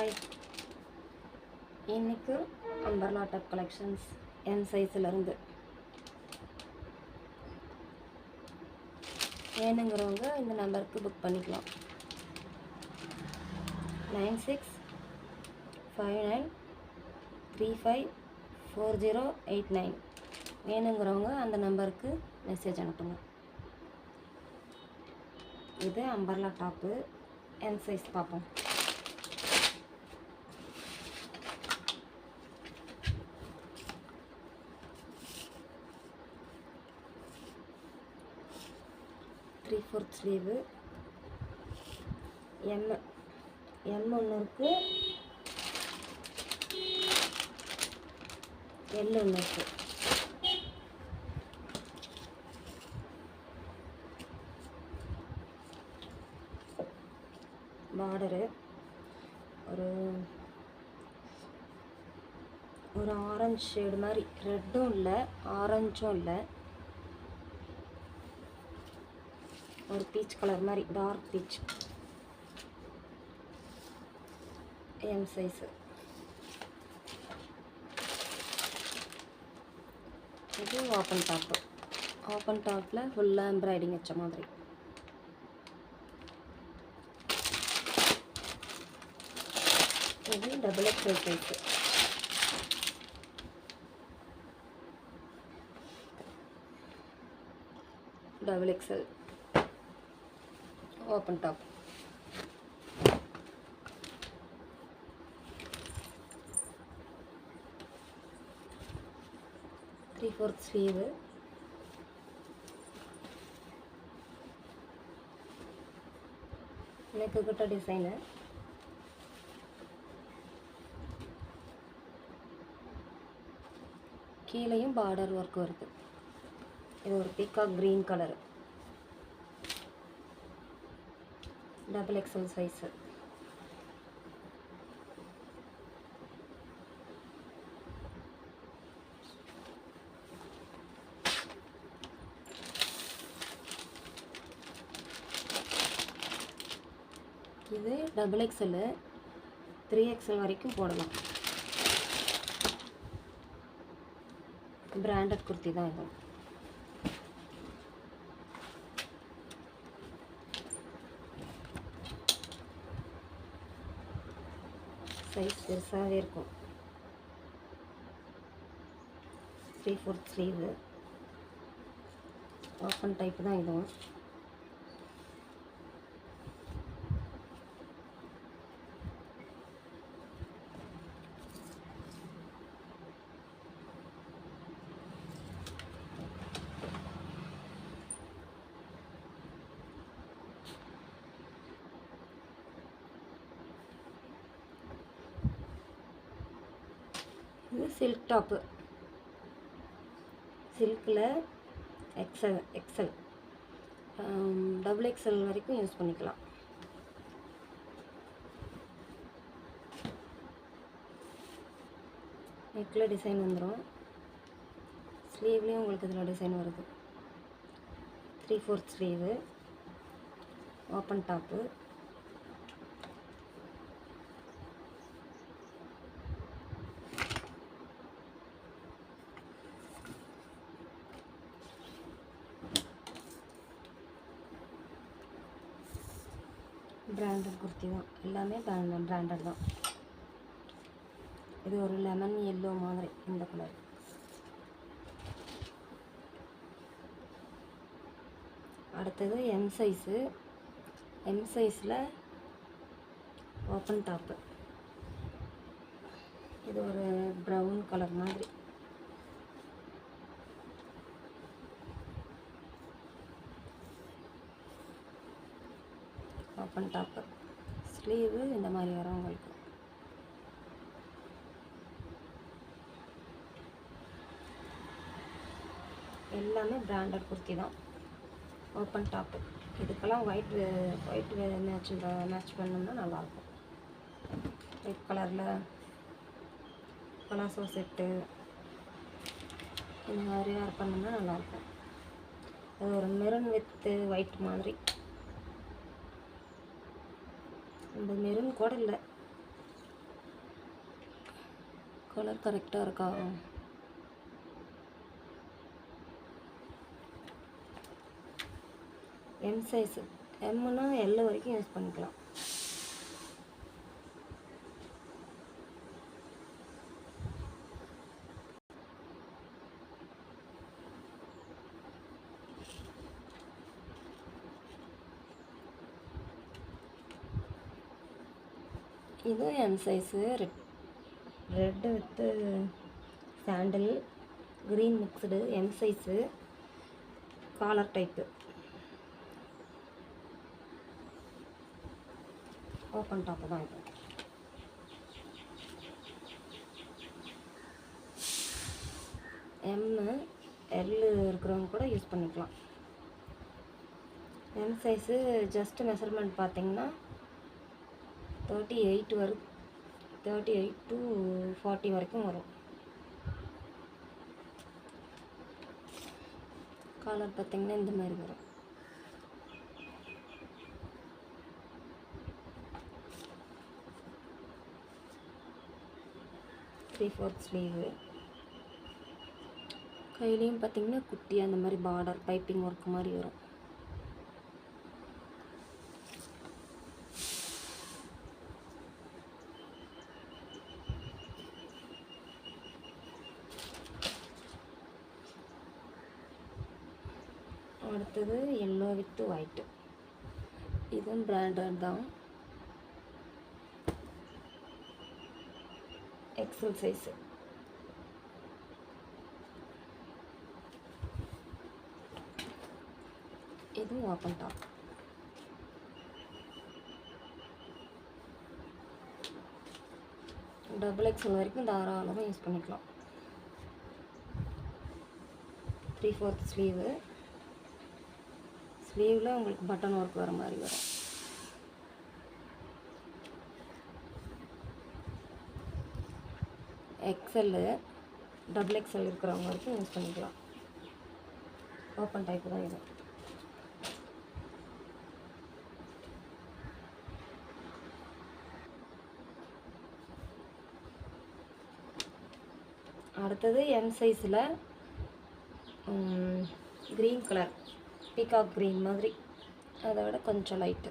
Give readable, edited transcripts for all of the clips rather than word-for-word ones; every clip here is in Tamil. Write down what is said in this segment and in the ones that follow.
ஹாய், இன்னைக்கு அம்பர்லா டாப் கலெக்ஷன்ஸ் என் சைஸ்லேருந்து வேணுங்கிறவங்க இந்த நம்பருக்கு புக் பண்ணிக்கலாம். 9659354089. வேணுங்கிறவங்க அந்த நம்பருக்கு மெசேஜ் அனுப்புங்க. இது அம்பர்லா டாப்பு என் சைஸ் பார்ப்போம். த்ரீ ஃபோர்த் ஸ்லீவு, எம் ஒன்று இருக்குது, எல் ஒன்று இருக்குது. பார்டரு ஒரு ஆரஞ்சு ஷேடு மாதிரி, ரெட்டும் இல்லை ஆரஞ்சும் இல்லை, ஒரு பீச் கலர் மாதிரி, டார்க் பீச். M size. இது ஓப்பன் டாப்பு. ஓப்பன் டாப்பில் ஃபுல்லாக எம்ப்ராய்டிங் வச்ச மாதிரி. இது double XL size. Double XL open top. Three fourth sleeve, neck கிட்ட டிசைனு, கீழேயும் பார்டர் ஒர்க் வருது. இது ஒரு peacock green colour, double XL size. இது டபுள் எக்ஸலு, 3XL வரைக்கும் போடலாம். பிராண்டட் குர்த்தி தான் இது. சைஸ் பெருசாகவே இருக்கும். Three fourth sleeve, open type தான் இதுவும். இது சில்க் டாப்பு. சில்கில் எக்ஸல் டபுள் எக்ஸல் வரைக்கும் யூஸ் பண்ணிக்கலாம். நெக்கில் டிசைன் வந்துடும், ஸ்லீவ்லேயும் உங்களுக்கு இதில் டிசைன் வருது. Three fourth sleeve, open top. Branded kurti தான், எல்லாமே பிராண்டட் தான். இது ஒரு லெமன் எல்லோ மாதிரி, இந்த கலர். அடுத்தது எம் சைஸு. எம் சைஸில் ஓப்பன் டாப்பு. இது ஒரு ப்ரௌன் கலர் மாதிரி. Open top. ஸ்லீவு இந்த மாதிரி வரும் உங்களுக்கு. எல்லாமே பிராண்டட் குர்த்தி தான். Open top. இதுக்கெல்லாம் ஒயிட் மேட்ச் பண்ணோம்னா நல்லாயிருக்கும். ஒயிட் கலரில் பலாசோ செட்டு இந்த மாதிரி வேர் பண்ணோம்னா நல்லாயிருக்கும். அது ஒரு மெரூன் வித் ஒயிட் மாதிரி. இந்த மெரூன் கூட இல்லை, கலர் கரெக்டாக இருக்கா? எம் சைஸு, எம்முன்னா எல் வரைக்கும் யூஸ் பண்ணிக்கலாம். இதுவும் M size, red with sandal green mixed, M size, collar type. Open top தான் இது. எம்மு எல் இருக்கிறவங்க கூட யூஸ் பண்ணிக்கலாம். எம் சைஸு ஜஸ்ட் மெஷர்மெண்ட் பார்த்தீங்கன்னா 38 வரும், 38 to 40 வரைக்கும் வரும். காலர் பார்த்தீங்கன்னா இந்த மாதிரி வரும். Three fourth sleeve. கையிலையும் பார்த்தீங்கன்னா குட்டி அந்த மாதிரி பார்டர் பைப்பிங் ஒர்க் மாதிரி வரும். அடுத்தது எல்லோ வித் ஒயிட்டு. இதுவும் பிராண்டட் தான், எக்ஸல் சைஸு. இதுவும் ஓப்பன் டாப். டபுள் எக்ஸல் வரைக்கும் தாராளமாக யூஸ் பண்ணிக்கலாம். 3/4 ஸ்லீவு. ஸ்லீவில் உங்களுக்கு பட்டன் ஒர்க் வர மாதிரி வரும். எக்ஸல்லு டபுள் எக்ஸல் இருக்கிறவங்க வரைக்கும் யூஸ் பண்ணிக்கலாம். ஓப்பன் டைப்பு தான் இது. அடுத்தது எம் சைஸில் க்ரீன் கலர், பீகாக் க்ரீன் மாதிரி, அதை விட கொஞ்சம் லைட்டு.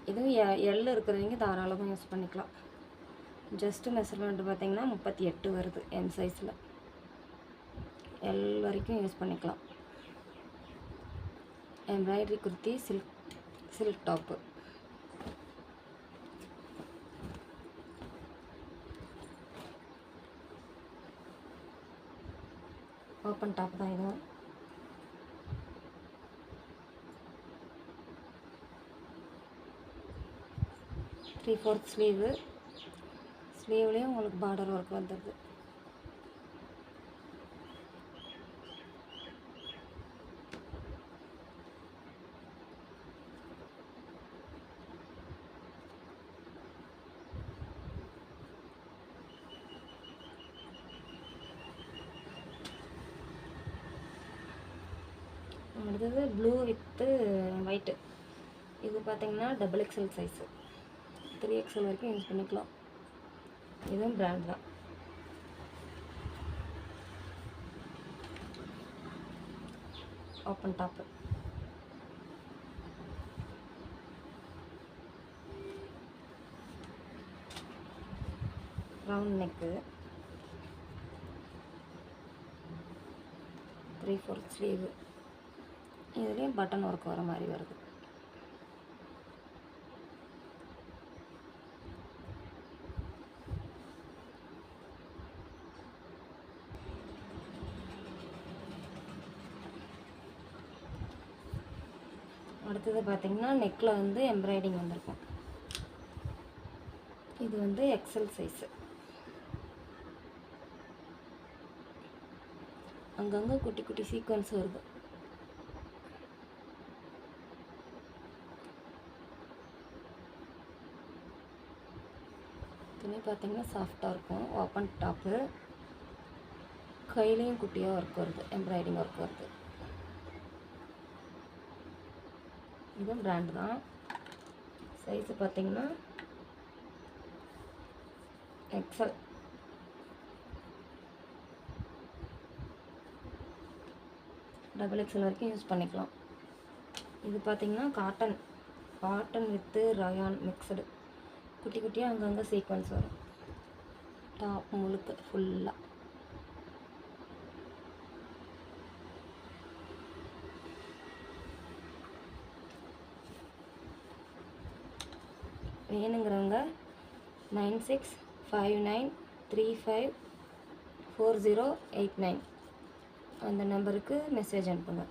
இதுவும் எல் இருக்கிறவங்க தாராளமாக யூஸ் பண்ணிக்கலாம். ஜஸ்ட்டு மெஷர்மெண்ட் பார்த்திங்கன்னா 38 வருது எம் சைஸில். எல் வரைக்கும் யூஸ் பண்ணிக்கலாம். Embroidery kurti, silk top. Open top தான் இதுவும். Three fourth sleeve. ஸ்லீவ்லேயும் உங்களுக்கு பார்டர் ஒர்க் வந்துடுது. அடுத்தது ப்ளூ வித்து ஒயிட்டு. இது பார்த்திங்கன்னா டபுள் எக்ஸல் சைஸு, 3XL வரைக்கும் யூஸ் பண்ணிக்கலாம். இதுவும் பிராண்ட் தான். Open top. Round neck, 3/4 sleeve. இதுலேயும் பட்டன் ஒர்க் வர மாதிரி வருது. அடுத்தது பார்த்திங்கன்னா நெக்கில் வந்து எம்ப்ராய்டிங் வந்திருக்கும். இது வந்து எக்ஸல் சைஸு. அங்கங்கே குட்டி குட்டி சீக்வன்ஸ் வருது. துணி பார்த்திங்கன்னா சாஃப்டாக இருக்கும். Open top. கையிலையும் குட்டியாக ஒர்க் வருது, எம்ப்ராய்டிங் ஒர்க் வருது. இதுவும் பிராண்டு தான். சைஸு பார்த்திங்கன்னா எக்ஸல். XXL வரைக்கும் யூஸ் பண்ணிக்கலாம். இது பார்த்திங்கன்னா காட்டன் வித்து ரயான் மிக்சடு. குட்டி குட்டியாக அங்கங்கே சீக்வன்ஸ் வரும். டாப் முழுக்க ஃபுல்லாக. வேணுங்கிறவங்க 9659354089 அந்த நம்பருக்கு மெசேஜ் அனுப்புங்க.